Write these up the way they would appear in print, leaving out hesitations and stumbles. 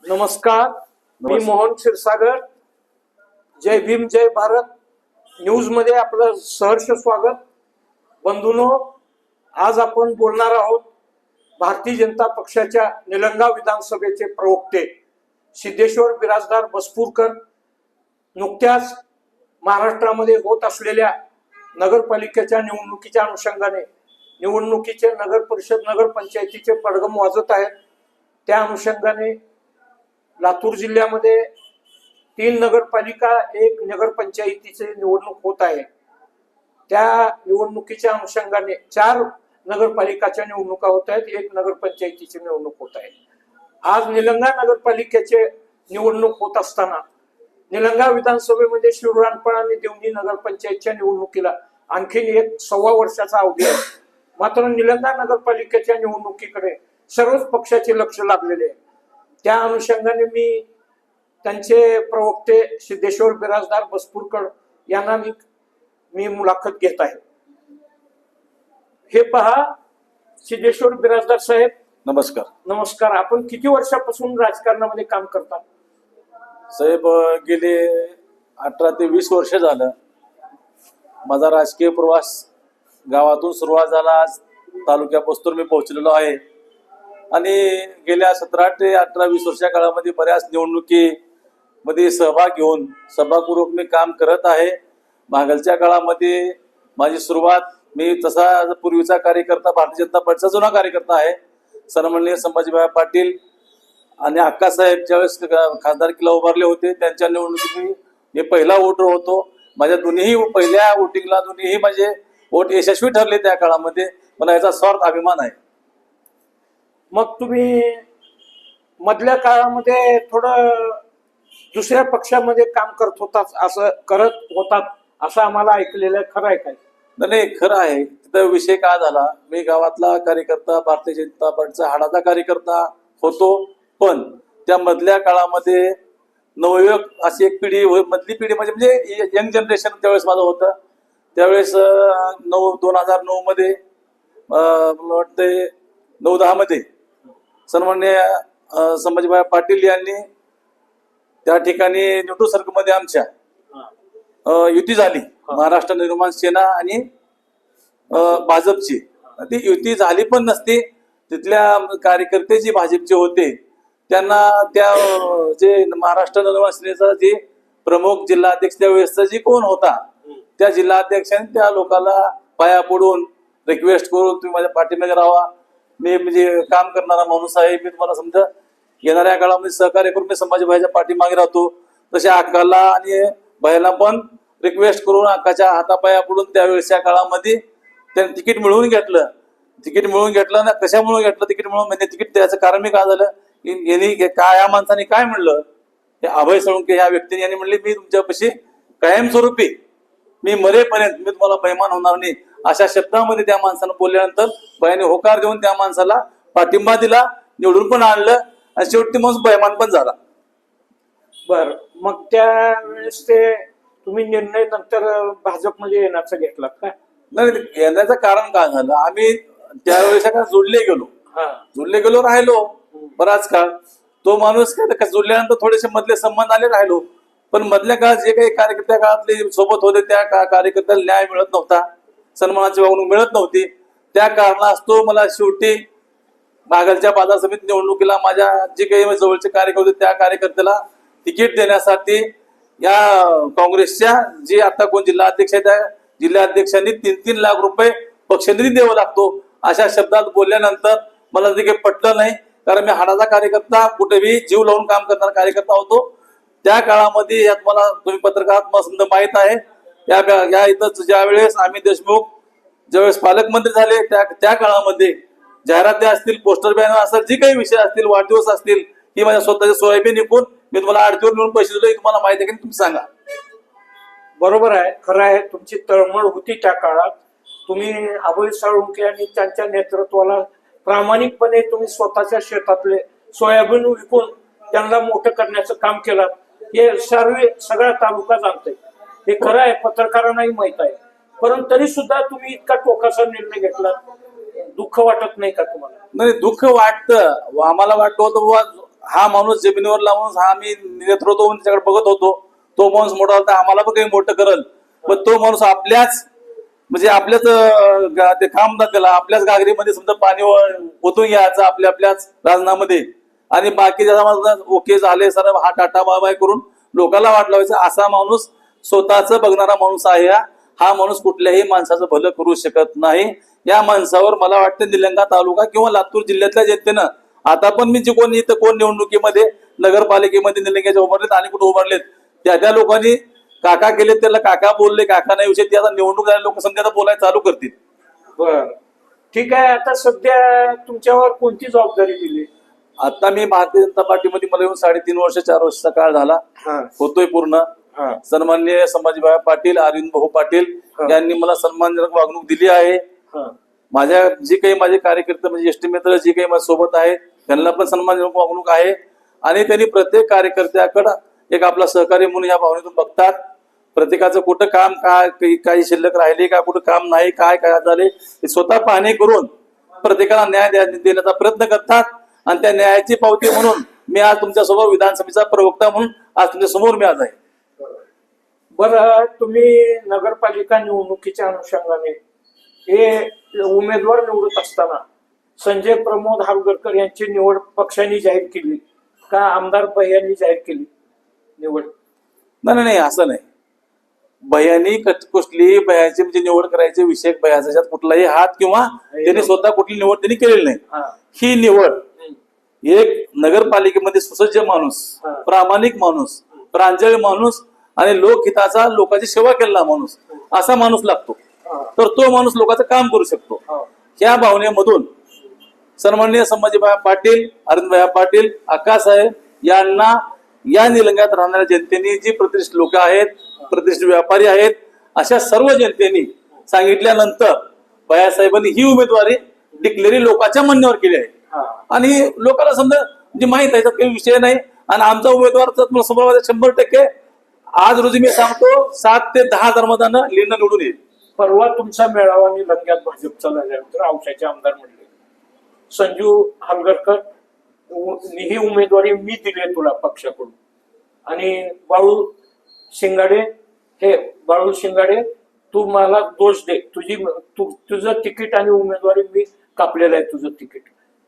नमस्कार, मी मोहन क्षीरसागर. जय भीम जय भारत न्यूज मध्ये आपलं सहर्ष स्वागत. बंधूंनो, आज आपण बोलणार आहोत भारतीय जनता पक्षाच्या निलंगा विधानसभेचे प्रवक्ते सिद्धेश्वर बिराजदार बसपूरकर नुकत्याच महाराष्ट्रामध्ये होत असलेल्या नगरपालिकेच्या निवडणुकीच्या अनुषंगाने निवडणुकीचे नगर परिषद नगर पंचायतीचे पडगम वाजत आहेत. त्या अनुषंगाने लातूर जिल्ह्यामध्ये 3 नगरपालिका 1 नगरपंचायतीचे निवडणूक होत आहे. त्या निवडणुकीच्या अनुषंगाने 4 नगरपालिकाच्या निवडणुका होत आहेत, 1 नगरपंचायतीची निवडणूक होत आहे. आज निलंगा नगरपालिकेचे निवडणूक होत असताना निलंगा विधानसभेमध्ये शिवरानपळ आणि देवणी नगरपंचायतच्या निवडणुकीला आणखीन 1.25 वर्षाचा अवधी आहे. मात्र निलंगा नगरपालिकेच्या निवडणुकीकडे सर्वच पक्षाचे लक्ष लागलेले आहे. त्या अनुषंगाने मी त्यांचे प्रवक्ते सिद्धेश्वर बिराजदार बसपूरकर यांना मी मुलाखत घेत आहे. हे पहा, सिद्धेश्वर बिराजदार साहेब, नमस्कार. नमस्कार. आपण किती वर्षापासून राजकारणामध्ये काम करता? साहेब, गेले 18 ते 20 वर्ष झालं माझा राजकीय प्रवास गावातून सुरुवात झाला. आज तालुक्यापासून मी पोहोचलेलो आहे आणि गेल्या 17 ते 18-20 वर्षा काळामध्ये बऱ्याच निवडणुकीमध्ये सहभाग घेऊन सभापूर्वक मी काम करत आहे. मागलच्या काळामध्ये माझी सुरुवात, मी तसा पूर्वीचा कार्यकर्ता, भारतीय जनता पक्षाचा जुना कार्यकर्ता आहे. सन्माननीय संभाजीभाई पाटील आणि अक्कासाहेब ज्यावेळेस खासदारकीला उभारले होते त्यांच्या निवडणुकीत मी पहिला वोटर होतो. माझ्या पहिल्या वोटिंगला दोन्हीही माझे वोट यशस्वी ठरले त्या काळामध्ये. मला याचा स्वार्थ अभिमान आहे. मग तुम्ही मधल्या काळामध्ये थोडं दुसऱ्या पक्षामध्ये काम करत होतात असं आम्हाला ऐकलेलं आहे, खरं आहे काय? नाही, खरं आहे. तिथं विषय काय झाला, मी गावातला कार्यकर्ता, भारतीय जनता पार्टीचा हाडाचा कार्यकर्ता होतो. पण त्या मधल्या काळामध्ये नवयुवक अशी एक पिढी, मधली पिढी म्हणजे यंग जनरेशन त्यावेळेस माझं होतं. त्यावेळेस 2009 मध्ये मला वाटतंय 9-10 मध्ये सन्माननीय संभाजीभाई पाटील यांनी त्या ठिकाणी न्यूट्रल सर्कलमध्ये आमच्या युती झाली. महाराष्ट्र निर्माण सेना आणि भाजपची. ती युती झाली पण नसती. तिथल्या कार्यकर्ते जे भाजपचे होते त्यांना त्या जे महाराष्ट्र निर्माण सेनेचा जे प्रमुख जिल्हाध्यक्ष त्यावेळेसचा जे कोण होता त्या जिल्हाध्यक्षांनी त्या लोकांना पाया पडून रिक्वेस्ट करून तुम्ही माझ्या पाठीमागे राहा, मी म्हणजे काम करणारा माणूस आहे, मी तुम्हाला समजा येणाऱ्या काळामध्ये सहकार्य करून मी संभाजीभाईच्या पाठीमागे राहतो. तशा अक्काला आणि भाईला पण रिक्वेस्ट करून अक्काच्या हातापाया पडून त्यावेळेसच्या काळामध्ये त्यांनी तिकीट मिळवून घेतलं. तिकीट मिळवून घेतलं ना, कशामुळे घेतलं तिकीट मिळवून? म्हणजे तिकीट द्यायचं कारण मी काय झालं, यांनी काय, या माणसाने काय म्हणलं, हे अभय साळुंखे या व्यक्तीने यांनी म्हणले मी तुमच्यापाशी कायमस्वरूपी, मी मरेपर्यंत मी तुम्हाला बैमान होणार नाही, अशा शब्दामध्ये त्या माणसानं बोलल्यानंतर बाईने होकार देऊन त्या माणसाला पाठिंबा दिला, निवडून पण आणलं आणि शेवटी माणूस बैमान पण झाला. बर, मग त्यावेळेस ते तुम्ही निर्णय नंतर भाजपमध्ये येण्याचा घेतला का? नाही, येण्याचं कारण काय झालं, आम्ही त्यावेळेस जुळले गेलो राहिलो बराच काळ. तो माणूस काय जुळल्यानंतर थोडेसे मधले संबंध आले राहिलो, पण मधल्या काळात जे काही कार्यकर्त्या काळातले सोबत होते त्या कार्यकर्त्याला न्याय मिळत नव्हता, सन्मानाची वागणूक मिळत नव्हती. त्या कारणास्तव मला शेवटी मागलच्या बाजार समिती निवडणुकीला माझ्या जे काही जवळचे कार्यकर्ते त्या कार्यकर्त्याला तिकीट देण्यासाठी या काँग्रेसच्या जे आता कोण जिल्हाध्यक्ष आहे त्या जिल्हाध्यक्षांनी 3-3 लाख रुपये पक्षनिधी द्यावा लागतो अशा शब्दात बोलल्यानंतर मला ते काही पटलं नाही. कारण मी हाडाचा कार्यकर्ता, कुठेही जीव लावून काम करणारा कार्यकर्ता होतो. त्या काळामध्ये यात मला तुम्ही पत्रकारात मला समजा माहित आहे, या इथं ज्यावेळेस आम्ही देशमुख ज्यावेळेस पालकमंत्री झाले त्या काळामध्ये जाहिराती असतील, पोस्टर बॅनर असतील, जे काही विषय असतील, वाढदिवस असतील, ही माझ्या स्वतःच्या सोयाबीन विकून मी तुम्हाला आडतीवर मिळून पैसे दिले. तुम्हाला माहिती आहे की तुम्ही सांगा. बरोबर आहे, खरं आहे. तुमची तळमळ होती त्या काळात. तुम्ही अभय साळुंखे आणि त्यांच्या नेतृत्वाला प्रामाणिकपणे तुम्ही स्वतःच्या शेतातले सोयाबीन विकून त्यांना मोठं करण्याचं काम केलं. हे सगळा तालुका जाणतोय. हे खरं आहे, पत्रकारांनाही माहित आहे. परंतु तरी सुद्धा तुम्ही इतका टोकाचा निर्णय घेतला, दुःख वाटत नाही का तुम्हाला? नाही, दुःख वाटतं. आम्हाला वाटतं होतं हा माणूस जमिनीवरला माणूस, हा मी नेतृत्व म्हणून त्याच्याकडे बघत होतो, तो माणूस मोठा होता, आम्हाला पण काही मोठं करल, पण तो माणूस आपल्याच म्हणजे आपल्याच ते काम म्हणतात त्याला, आपल्याच गागरीमध्ये समजा पाणी ओतून घ्यायचं आपल्याच राजनामध्ये, आणि बाकी ओके झाले सर, हा टाटा बाय करून लोकांना वाट लावायचं, असा माणूस स्वतःच बघणारा माणूस आहे. हा माणूस कुठल्याही माणसाचं भलं करू शकत नाही. या माणसावर मला वाटतं निलंगा तालुका किंवा लातूर जिल्ह्यातल्या जनतेनं, आता पण मी जे कोण इथं कोण निवडणुकीमध्ये नगरपालिकेमध्ये निलंग्याचे उभारलेत आणि कुठे उभारलेत, त्या लोकांनी काका केले, त्याला काका बोलले, काका नाही विषय, ते आता निवडणूक झाले लोक समजा बोलायला चालू करतील. बर, ठीक आहे. आता सध्या तुमच्यावर कोणती जबाबदारी दिली? आता मी भारतीय जनता पार्टीमध्ये मला येऊन 3.5 वर्ष 4 वर्षाचा काळ झाला, होतोय पूर्ण. सन्माननीय संभाजीभाई पाटील, अरविंद भाऊ पाटील यांनी मला सन्मानजनक वागणूक दिली आहे. माझ्या जी काही माझे कार्यकर्ते म्हणजे एसटी मित्र जी काही माझ्या सोबत आहेत त्यांना पण सन्मानजनक वागणूक आहे, आणि त्यांनी प्रत्येक कार्यकर्त्याकडे एक आपला सहकारी म्हणून या भावनेतून बघतात. प्रत्येकाचं कुठं काम काय काही शिल्लक राहिले का, कुठं काम नाही, काय काय झाले, हे स्वतः पाहणी करून प्रत्येकाला न्याय देण्याचा प्रयत्न करतात. आणि त्या न्यायाची पावती म्हणून मी आज तुमच्यासोबत विधानसभेचा प्रवक्ता म्हणून आज तुमच्या समोर मी आज आहे. बरं, तुम्ही नगरपालिका निवडणुकीच्या अनुषंगाने हे उमेदवार निवडत असताना संजय प्रमोद हालगरकर यांची निवड पक्षाने जाहीर केली का आमदार भैयांनी जाहीर केली निवड? नाही, असं नाही. भैयांनी कुठली भयाची म्हणजे निवड करायचे विषय भयाचा कुठलाही हात किंवा त्यांनी स्वतः कुठली निवड त्यांनी केलेली नाही. ही निवड एक नगरपालिकेमध्ये सुसज्ज माणूस, प्रामाणिक माणूस, प्रांजळ माणूस आणि लोकहिताचा लोकांची सेवा केलेला माणूस, असा माणूस लागतो. तर तो माणूस लोकांचं काम करू शकतो. या भावनेमधून सन्माननीय संभाजीभाई पाटील, अरविंदभाई पाटील, आकासाहेब यांना या निलंग्यात राहणाऱ्या जनतेने, जी प्रतिष्ठित लोक आहेत, प्रतिष्ठित व्यापारी आहेत, अशा सर्व जनतेने सांगितल्यानंतर भैयासाहेबांनी ही उमेदवारी डिक्लेअरी लोकांच्या म्हणण्यावर केली आहे. आणि लोकांना समजा जे माहित आहे काही विषय नाही. आणि आमचा उमेदवार 100% आज रोजी मी सांगतो 7 ते 10 हजार मतांना लीडनं निवडून येईल. परवा तुमचा मेळावा निलंग्यात भाजपचा झाल्यानंतर औशाचे आमदार म्हणले, संजू हालगरकर ही उमेदवारी मी दिली तुला पक्षाकडून, आणि बाळू शिंगाडे तू मला दोष दे, तुझं तिकीट आणि उमेदवारी मी कापलेलं आहे तुझं तिकीट,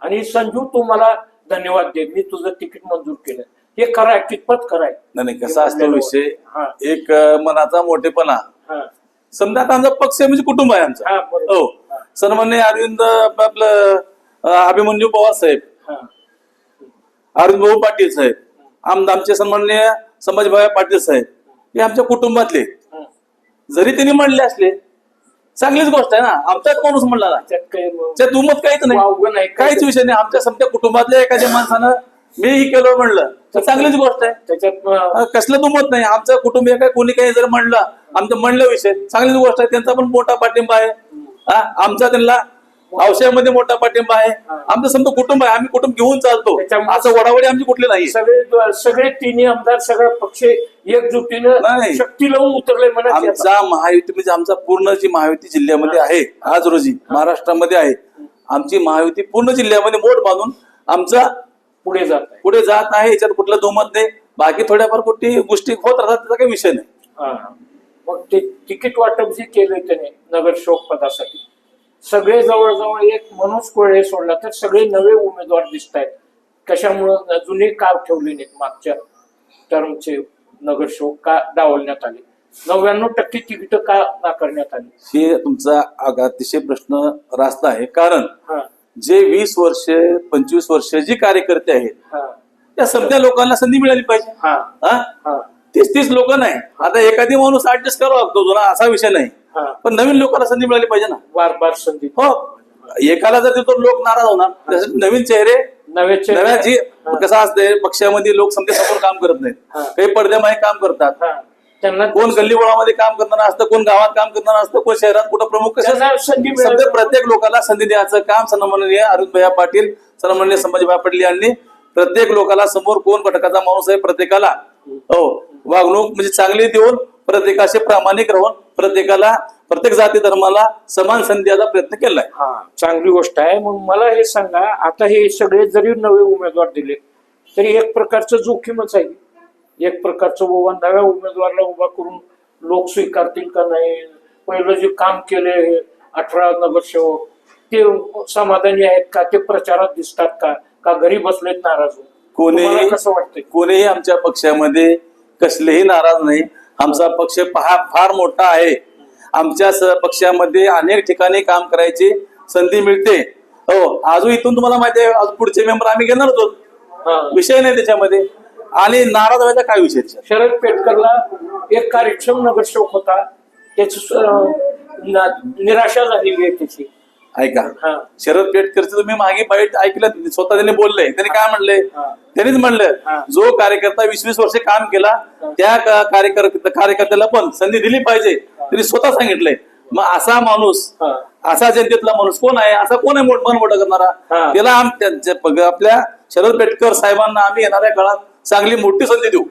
आणि संजू तू मला धन्यवाद दे, मी तुझं तिकीट मंजूर केलं. हे कराय कितपत कराय? नाही, कसा असतो विषय, एक मनाचा मोठेपणा. समजा आता आमचा पक्ष म्हणजे कुटुंब आहे आमचा. हो, सन्माननीय अरविंद आपलं अभिमन्यू पवार साहेब, अरविंद भाऊ पाटील साहेब, आमचे सन्माननीय संभाजीभाई पाटील साहेब, हे आमच्या कुटुंबातले. जरी त्यांनी म्हणले असले चांगलीच गोष्ट आहे ना, आमचाच माणूस म्हणला ना, त्यात दुमत काहीच नाही, काहीच विषय नाही. आमच्या समजा कुटुंबातल्या एखाद्या माणसानं मीही केलं म्हणलं तर चांगलीच गोष्ट आहे, त्याच्यात कसलं दुमत नाही. आमचं कुटुंब काय कोणी काही जर म्हणलं, आमचं म्हणलं विषय चांगलीच गोष्ट आहे. त्यांचा पण मोठा पाठिंबा आहे, आमचा त्यांना औषधामध्ये मोठा पाठिंबा आहे. आमचं समजा कुटुंब आहे, आम्ही कुटुंब घेऊन चालतो, असं वडावडी आमची कुठली नाही. सगळे तिन्ही आमदार, सगळे पक्ष एकजुटीनं शक्ती लावून उतरले. आमचा महायुती म्हणजे आमचा पूर्ण जी महायुती जिल्ह्यामध्ये आहे, आज रोजी महाराष्ट्रामध्ये आहे, आमची महायुती पूर्ण जिल्ह्यामध्ये मोठ बांधून आमचा पुढे जात आहे. याच्यात कुठलं दुमत नाही. बाकी थोड्याफार कुठली गोष्टी होत राहतात, त्याचा काही विषय नाही. मग ते तिकीट वाटप जे केलंय त्याने नगरसेवक पदासाठी, सगळे जवळजवळ एक मनोज कोळहे सोडला तर सगळे नवे उमेदवार दिसत आहेत. कशामुळे जुने का ठेवले नाहीत? मागच्या टर्मचे नगरसेवक का डावलण्यात आले? 99% तिकीट का नाकारण्यात आली? हे तुमचा अतिशय प्रश्न रास्त आहे. कारण जे 20 वर्ष 25 वर्ष जी कार्यकर्ते आहेत त्या सगळ्या लोकांना संधी मिळाली पाहिजे. 30 लोक नाही. आता एखादी माणूस ऍडजस्ट करावा लागतो जुना, असा विषय नाही, पण नवीन लोकांना संधी मिळाली पाहिजे ना, बार संधी. हो, एकाला जर तो लोक नाराज होणार, त्यासाठी नवीन चेहरे नव्या जी कसं असते पक्षामध्ये लोक समजा समोर काम करत नाहीत, काही पडद्यामागे काम करतात. त्यांना कोण गल्लीबोळामध्ये काम करताना असतं, कोण गावात काम करताना असतं, कोण शहरात कुठं प्रमुख, सध्या प्रत्येक लोकांना संधी द्यायचं काम सन्माननीय अरविंदभाई पाटील, सन्माननीय संभाजीभाई पाटील यांनी प्रत्येक लोकांना समोर कोण घटकाचा माणूस आहे प्रत्येकाला वागणूक म्हणजे चांगली देऊन, प्रत्येकाशी प्रामाणिक राहून प्रत्येकाला प्रत्येक जाती धर्माला समान संधी द्यायचा प्रयत्न केलाय. चांगली गोष्ट आहे. मग मला हे सांगा, आता हे सगळे जरी नवे उमेदवार दिले तरी एक प्रकारचं जोखीमच आहे. एक प्रकारचं नव्या उमेदवाराला उभा करून लोक स्वीकारतील का नाही, पहिलं जे काम केले 18 नगरसेवक ते समाधानी आहेत का, ते प्रचारात दिसतात का, का घरी बसलेत नाराज होऊन? तुम्हाला कसं वाटतंय? कोणीही आमच्या पक्षामध्ये कसलेही नाराज नाही. आमचा पक्ष फार मोठा आहे. आमच्या पक्षामध्ये अनेक ठिकाणी काम करायची संधी मिळते. हो, अजून इथून तुम्हाला माहिती आहे, आज पुढचे मेंबर आम्ही घेणार होतो, विषय नाही त्याच्यामध्ये. आणि नाराज व्हायचा काय विषय? शरद पेटकरला एक कार्यक्षम नगरसेवक होता, त्याची निराशा झालेली आहे त्याची. ऐका, शरद पेटकरचं तुम्ही मागे बाईट ऐकलं, स्वतः त्यांनी बोलले. त्यांनी काय म्हणले? त्यांनीच म्हणलं जो कार्यकर्ता 20-20 वर्ष काम केला त्या कार्यकर्त्याला पण संधी दिली पाहिजे, त्यांनी स्वतः सांगितलंय. मग असा माणूस, असा जनतेतला माणूस कोण आहे? असा कोण आहे मन मोठा करणारा? त्याला आपल्या शरद पेटकर साहेबांना आम्ही येणाऱ्या काळात चांगली मोठी संधी देऊ,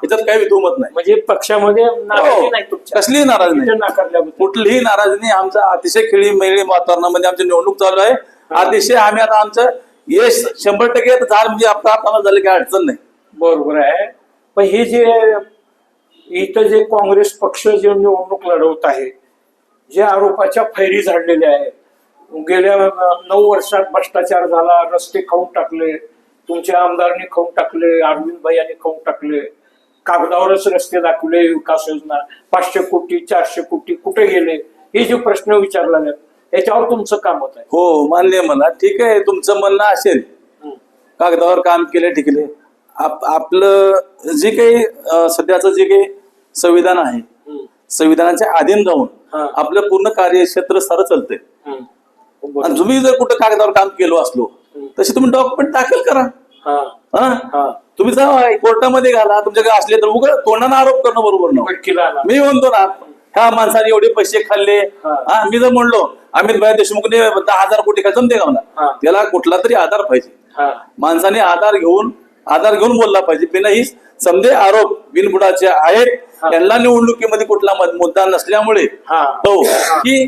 याच्यात काही दुमत नाही. म्हणजे पक्षामध्ये नाराजी नाही, कसलीही नाराज नाही, कुठलीही नाराजी नाही. आमचा अतिशय खेळीमेळी वातावरणामध्ये आमची निवडणूक चालू आहे. अतिशय आम्ही आता आमचं यश 100% झालं, म्हणजे आपलं झालं काही अडचण नाही. बरोबर आहे. पण हे जे इथं जे काँग्रेस पक्ष जे निवडणूक लढवत आहे, जे आरोपाच्या फैरी झाडलेल्या आहेत, गेल्या 9 वर्षात भ्रष्टाचार झाला, रस्ते खाऊन टाकले, तुमच्या आमदारांनी खाऊन टाकले, अरविंद भैयांनी खाऊन टाकले, कागदावरच रस्ते दाखवले, विकास योजना 500 कोटी 400 कोटी कुठे गेले, हे जे प्रश्न विचारले याच्यावर तुमचं काम होत आहे. हो, मान्य मला. ठीक आहे, तुमचं म्हणणं असेल कागदावर काम केले, ठीक आहे. आपलं जे काही सध्याचं जे काही संविधान आहे, संविधानाच्या अधीन राहून आपलं पूर्ण कार्यक्षेत्र सारं चालतंय. आणि तुम्ही जर कुठं कागदावर काम केलं असलो तसे तुम्ही डॉक्युमेंट दाखल करा. तुम्ही जावा कोर्टामध्ये घाला, तुमच्याकडे असले तर उघड तोंडाने आरोप करणं बरोबर ना. मी म्हणतो ना, ह्या माणसाने एवढे पैसे खाल्ले, मी जर म्हणलो अमित भाई देशमुखने 10,000 कोटी काय जमते का म्हणा, त्याला कुठला तरी आधार पाहिजे. माणसाने आधार घेऊन बोलला पाहिजे. बिना ही समजे आरोप बिनबुडाचे आहेत, त्यांना निवडणुकीमध्ये कुठला मुद्दा नसल्यामुळे हो की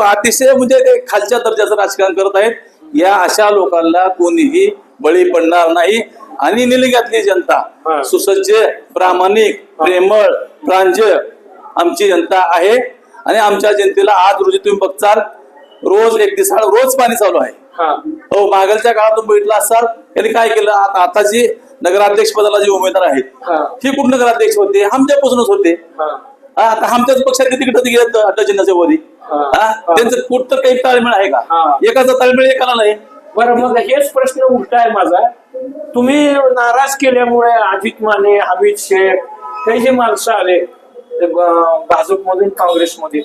अतिशय म्हणजे ते खालच्या दर्जाचं राजकारण करत आहेत. या अशा लोकांना कोणीही बळी पडणार नाही. आणि निलंग्यातली जनता सुसज्ज, प्रामाणिक, प्रेमळ, प्रांजळ आमची जनता आहे. आणि आमच्या जनतेला आज रोजी तुम्ही बघचाल, रोज एक दिवसाळ रोज पाणी चालू आहे. हो, मागलच्या काळातून बघितलं असाल त्यांनी काय केलं. आता जी नगराध्यक्ष पदाला जे उमेदवार आहेत ते कुठं नगराध्यक्ष होते? आमच्यापासूनच होते. आता आमच्याच पक्षात किती गेले अटचिन्हाच्या वरी. त्यांचं कुठं काही ताळमेळ आहे का? एकाचा ताळमेळ एकाला नाही. बरं, मग हेच प्रश्न उलटा आहे माझा. तुम्ही नाराज केल्यामुळे अजित माने, हमीद शेख काही जे माणसं आले भाजपमधून काँग्रेसमध्ये,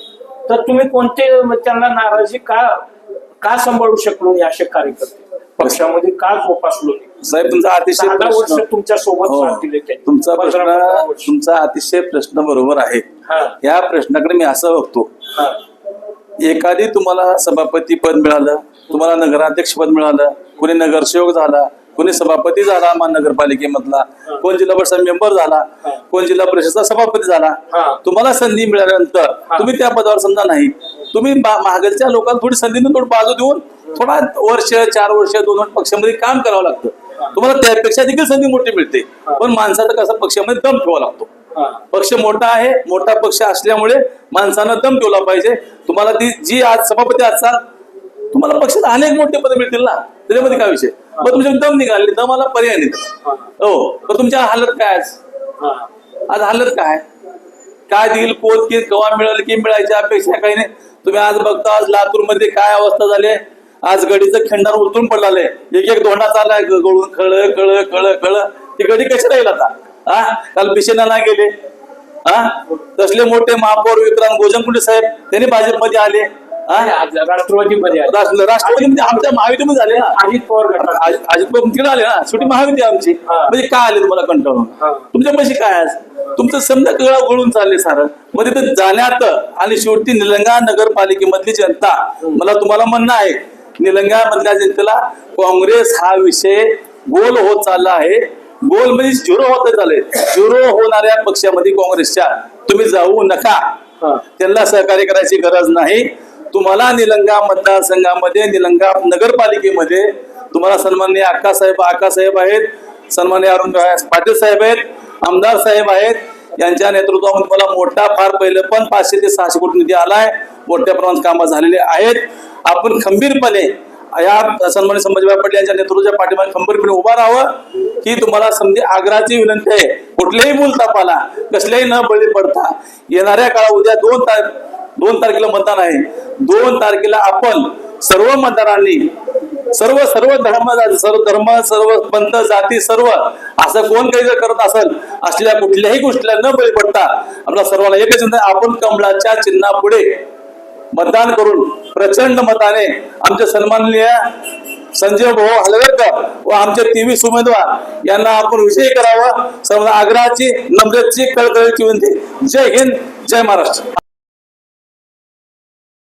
तर तुम्ही कोणते त्यांना नाराजी का सांभाळू शकलो नाही? असे कार्यकर्ते पक्षामध्ये का जोपासलो नाही? साहेब, तुमचा अतिशय वर्ष तुमच्या सोबत तुमचा अतिशय प्रश्न बरोबर आहे. या प्रश्नाकडे मी असं बघतो, एखादी तुम्हाला सभापती पद मिळालं, तुम्हाला नगराध्यक्ष पद मिळालं, कोणी नगरसेवक झाला, कोणी सभापती झाला महानगरपालिकेमधला, कोण जिल्हा परिषद मेंबर झाला, कोण जिल्हा परिषदचा सभापती झाला. तुम्हाला संधी मिळाल्यानंतर तुम्ही त्या पदावर समजा नाही, तुम्ही मागच्या लोकांना थोडी संधी थोडी बाजू देऊन थोडा वर्ष 4 वर्ष 2 वर्ष पक्षामध्ये काम करावं लागतं. तुम्हाला त्यापेक्षा देखील संधी मोठी मिळते. पण माणसाचा कसा पक्षामध्ये दम ठेवावा लागतो. पक्ष मोठा आहे, मोठा पक्ष असल्यामुळे माणसानं दम ठेवला पाहिजे. तुम्हाला ती जी आज सभापती असाल, तुम्हाला पक्षात अनेक मोठे पद मिळतील ना, त्याच्यामध्ये काय विषय. मग तुमच्या दम निघाले, दमाला पर्याय नाही. हो, पण तुमच्या हालत काय आज हालत काय देईल, कोण की केव्हा मिळेल की मिळायची अपेक्षा काही नाही. तुम्ही आज बघता, आज लातूरमध्ये काय अवस्था झाली. आज गडीचं खंडार उलटून पडलाय, एक धोंडा चाललाय गळून खळ. ती गडी कशी राहील आता? काल बिशेनाला गेले, तसले मोठे महापौर विक्रांत गोजमकुंडे साहेब त्यांनी भाजपमध्ये आले, राष्ट्रवादीमध्ये आमच्या महायुतीमध्ये झाले ना. अजित पवार तिकडे आले ना, शेवटी महायुती आमची. म्हणजे काय आले तुम्हाला कंटाळून? तुमच्या पैसे काय आज तुमचं समजा गळा गळून चालले सारं. मग तिथं जाण्यात आणि शेवटी निलंगा नगरपालिकेमधली जनता, मला तुम्हाला म्हणणं आहे, निलंगा मधल्या जनतेला काँग्रेस हा विषय गोल होत चालला आहे. गोल म्हणजे 0 होत चालले. 0 होणाऱ्या पक्षामध्ये काँग्रेसच्या तुम्ही जाऊ नका. त्यांना सहकार्य करायची गरज नाही. तुम्हाला निलंगा मतदारसंघामध्ये, निलंगा नगरपालिकेमध्ये तुम्हाला सन्माननीय आकासाहेब आहेत, सन्माननीय अरुण पाटील साहेब आहेत, आमदार साहेब आहेत, यांच्या नेतृत्वामध्ये मला मोठा फार पहिले पण 500 ते 600 कोटी निधी आलाय, मोठ्या प्रमाणात कामं झालेले आहेत. आपण खंबीरपणे या सन्माननीय संभाजीभाई पाटील यांच्या नेतृत्वाच्या पाठीमागे खंबीरपणे उभा राहावं ही तुम्हाला समजी आग्रहाची विनंती आहे. कुठल्याही मूलतापाला कसल्याही न बळी पडता येणाऱ्या काळात उद्या 2 तारखेला मतदान आहे. 2 तारखेला आपण सर्व मतदारांनी सर्व धर्म सर्व पंथ जाती सर्व असं कोण काही जर करत असलेल्या कुठल्याही गोष्टीला न बळी पडता आपल्या सर्वांना एकच चिंता, आपण कमळाच्या चिन्हापुढे मतदान करून प्रचंड मताने आमचे सन्माननीय संजय भाऊ हलगरकर व आमचे 23 उमेदवार यांना आपण विजयी करावं. सर्व आग्रहाची नम्रतेची कळकळीची विनंती. जय हिंद, जय महाराष्ट्र.